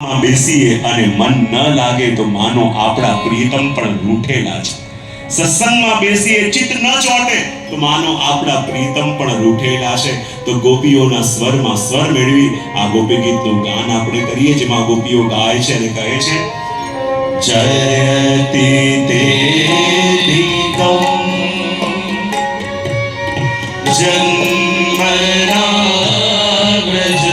બેસીએ અને મન ન લાગે તો માનો આપણા પ્રિયતમ પણ રૂઠેલા છે. સત્સંગમાં બેસીએ ચિત્ત ન ચોંટે તો માનો આપણા પ્રિયતમ પણ રૂઠેલા છે. તો ગોપીઓના સ્વરમાં સ્વર મેળવી આ ગોપી ગીતનું ગાન આપણે કરીએ, જેમાં ગોપીઓ ગાય છે અને કહે છે, જયતિ તે દીકમ જન્મના વ્રજ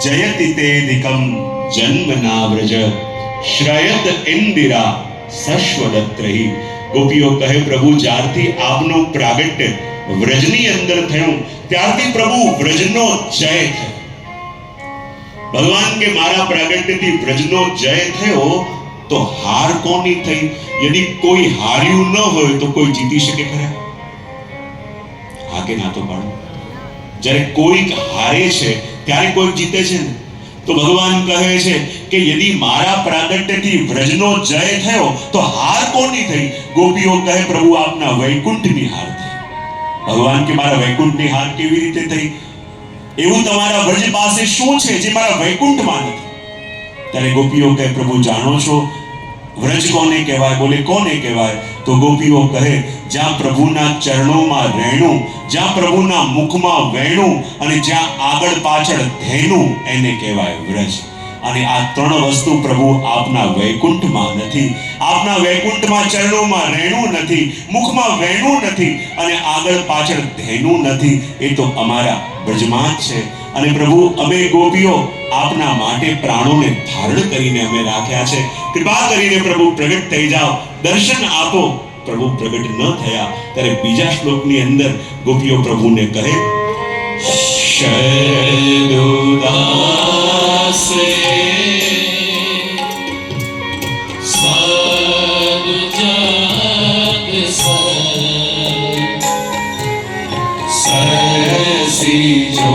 जयति तेदिकं जन्मना व्रज श्रयत इंदिरा सश्वदत्रहि. ગોપીઓ કહે, પ્રભુ જ્યારથી આપનો પ્રાગટ્ય વ્રજની અંદર થયું ત્યારથી પ્રભુ વ્રજનો જય થયો. ભગવાન કે મારા પ્રાગટ્યથી વ્રજનો જય થયો તો હાર કોની થઈ? યદિ કોઈ હાર્યું ન હોય તો કોઈ જીતી શકે ખરા? હા કે ના તો પાડો. જ્યારે કોઈક હારે છે ત્યારે કોઈ જીતે છે ને. તો ભગવાન કહે છે કે યદિ મારા પ્રાગટ્યથી વ્રજનો જય થયો તો હાર કોની થઈ? ગોપીઓ કહે, પ્રભુ આપના વૈકુંઠની હાર થઈ. ભગવાન કે મારા વૈકુંઠની હાર કેવી રીતે થઈ? એવું તમારા વ્રજ પાસે શું છે જે મારા વૈકુંઠમાં નથી? ત્યારે ગોપીઓ કહે, પ્રભુ જાણો છો વ્રજ કોને કહેવાય? બોલે કોને કહેવાય? તો ગોપીઓ કહે, જ્યાં પ્રભુના ચરણોમાં રહેણું, જ્યાં પ્રભુના મુખમાં વેણું અને જ્યાં આગળ પાછળ ધેનું, એને કહેવાય વ્રજ. અને આ ત્રણ વસ્તુ પ્રભુ આપના વૈકુંઠમાં નથી. આપના વૈકુંઠમાં ચરણોમાં રહેણું નથી, મુખમાં વેણું નથી અને આગળ પાછળ ધેનું નથી. એ તો અમારા વ્રજમાં જ છે. અને પ્રભુ અમે ગોપીઓ આપના માટે પ્રાણોને ધારણ કરીને અમે રાખ્યા છે. કૃપા કરીને પ્રભુ પ્રગટ થઈ જાઓ, દર્શન આપો. પ્રભુ પ્રગટ ન થયા ત્યારે બીજા શ્લોકની અંદર ગોપીઓ પ્રભુને કહે, શરદુદાસે સરસી જો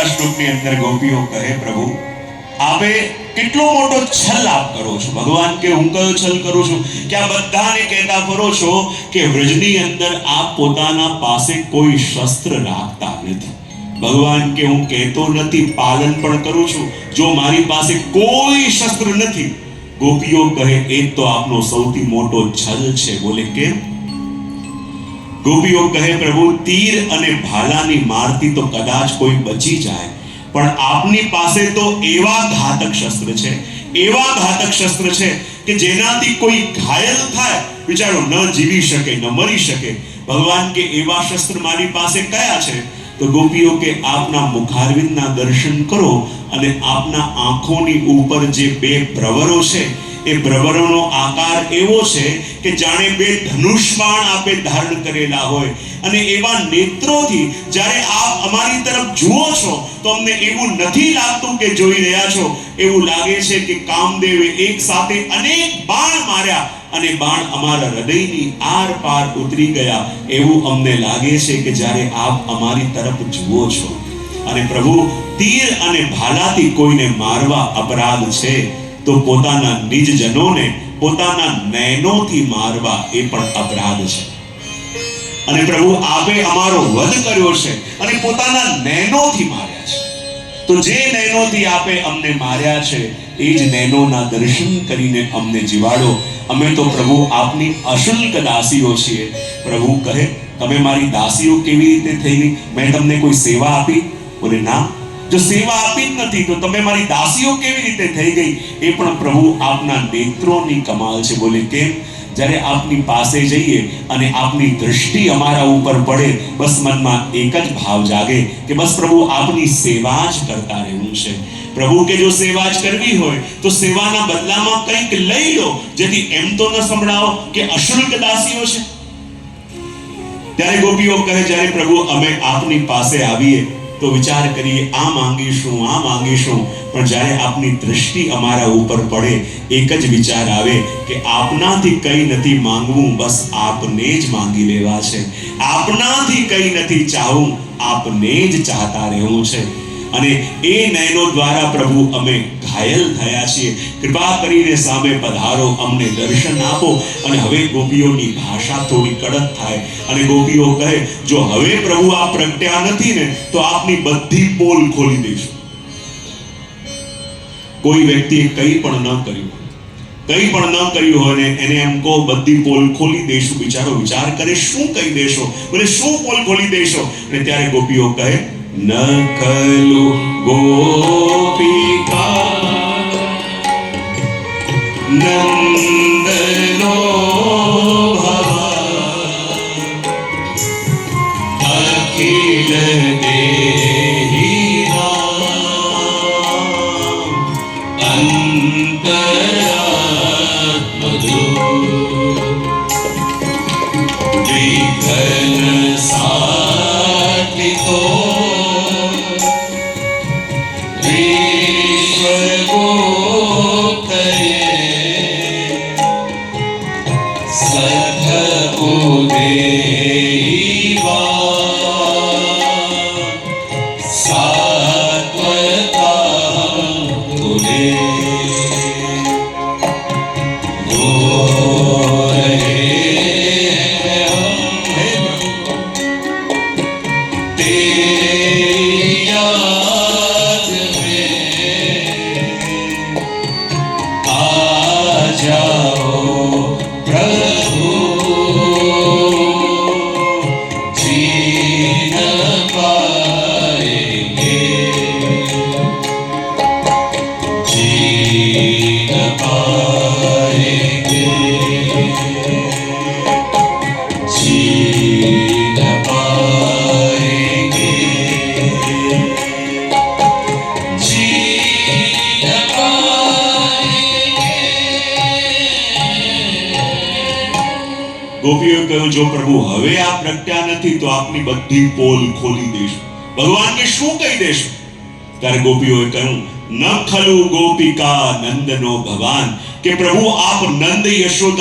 શ્લોકની અંદર ગોપીઓ કહે પ્રભુ આપે કેટલો મોટો છલ આપ કરો છો. ભગવાન કે હું કયો છલ કરું છું કે આ બધાને કહેતા ફરો છો કે વ્રજની અંદર આપ પોતાના પાસે કોઈ શસ્ત્ર રાખતા નથી. ભગવાન કે હું કહેતો નથી, પાલન પણ કરું છું. જો મારી પાસે કોઈ શસ્ત્ર નથી, ગોપીઓ કહે એ તો આપનો સૌથી મોટો છલ છે. બોલે કેમ? ગોપીઓ કહે પ્રભુ તીર અને ભાલાની મારથી તો કદાચ કોઈ બચી જાય, પણ આપની પાસે તો એવા ઘાતક શસ્ત્ર છે, એવા ઘાતક શસ્ત્ર છે કે જેનાથી કોઈ ઘાયલ થાય વિચારો ન જીવી શકે, ન મરી શકે. ભગવાન કે એવા શસ્ત્ર મારી પાસે કયા છે? તો ગોપીઓ કે આપના મુખારવિંદના દર્શન કરો અને આપના આંખોની ઉપર જે બે પ્રવરો છે એ પ્રવરોનો આકાર એવો છે કે જાણે બે ધનુષબાણ આપે ધારણ કરેલા હોય. અને એવા નેત્રોથી જ્યારે આપ અમારી તરફ જુઓ છો તો અમને એવું નથી લાગતું કે જોઈ રહ્યા છો, એવું લાગે છે કે કામદેવે એક સાથે અનેક બાણ માર્યા અને બાણ અમારા હૃદયની આર પાર ઉતરી ગયા, એવું અમને લાગે છે કે જ્યારે આપ અમારી તરફ જુઓ છો. અને પ્રભુ તીર અને ભાલાથી કોઈને મારવા અપરાધ છે તો પોતાના નિજજનોને પોતાના નયનોથી મારવા એ પણ અપરાધ છે. અને પ્રભુ આપે અમારો વધ કર્યો છે અને પોતાના નયનોથી માર્યા છે. તો જે નયનોથી આપે અમને માર્યા છે એ જ નયનોના દર્શન કરીને અમને જીવાડો. અમે તો પ્રભુ આપની અશુલ્ક દાસીઓ છીએ. પ્રભુ કહે તમે મારી દાસીઓ કેવી રીતે થઈ ગઈ? મેં તમને કોઈ સેવા આપી? બોલે ના, જો સેવા આપી જ નથી તો તમે મારી દાસીઓ કેવી રીતે થઈ ગઈ? એ પણ પ્રભુ આપના નેત્રોની કમાલ છે. બોલે કેમ? જ્યારે આપની પાસે જઈએ અને આપની દૃષ્ટિ અમારા ઉપર પડે, બસ મનમાં એક જ ભાવ જાગે કે બસ પ્રભુ આપની સેવા જ કરતા રહેવું છે. પ્રભુ કે જો સેવા જ કરવી હોય તો સેવાના બદલામાં કંઈક લઈ લો, જેથી એમ તો ન સંભળાવો કે અશુલ્ક દાસીઓ છે. ત્યારે ગોપીઓ કહે જ્યારે પ્રભુ અમે આપની પાસે આવીએ તો વિચાર કરીએ આ માંગીશું, આ માંગીશું, પણ જ્યારે આપની દૃષ્ટિ અમારા ઉપર પડે એક જ વિચાર આવે કે આપનાથી કંઈ નથી માંગવું, બસ આપને જ માંગી લેવા છે. આપનાથી કંઈ નથી ચાહવું, આપને જ ચાહતા રહેવું છે. અને એ નયનો દ્વારા પ્રભુ અમે ઘાયલ થયા છીએ. કૃપા કરીને સામે પધારો, અમને દર્શન આપો. અને હવે ગોપીઓની ભાષા થોડી કડક થાય અને ગોપીઓ કહે જો હવે પ્રભુ આપ પ્રગટ્યા નથી ને તો આપની બધી પોલ ખોલી દઈશું. કોઈ વ્યક્તિએ કંઈ પણ ન કર્યું હોય ને એને એમ કહો બધી પોલ ખોલી દઈશું, બિચારો વિચાર કરે શું કહી દેશો? બોલે શું પોલ ખોલી દેશો? અને ત્યારે ગોપીઓ કહે ન ખલુ ગોપિકા નંદનો ભવા અખિલ દેહી અંતરાત્મજો વિઘ્ન સાધિતો ગોપીઓએ કહ્યું જો પ્રભુ હવે આપ પ્રગટ્યા નથી તો આપની બધી પોલ ખોલી દઈશું. ભગવાનને શું કહી દેશું? ત્યારે ગોપીઓએ કહ્યું ન ખલુ ગોપિકા નંદનો ભવાન, કે પ્રભુ આપ નંદ યશોદા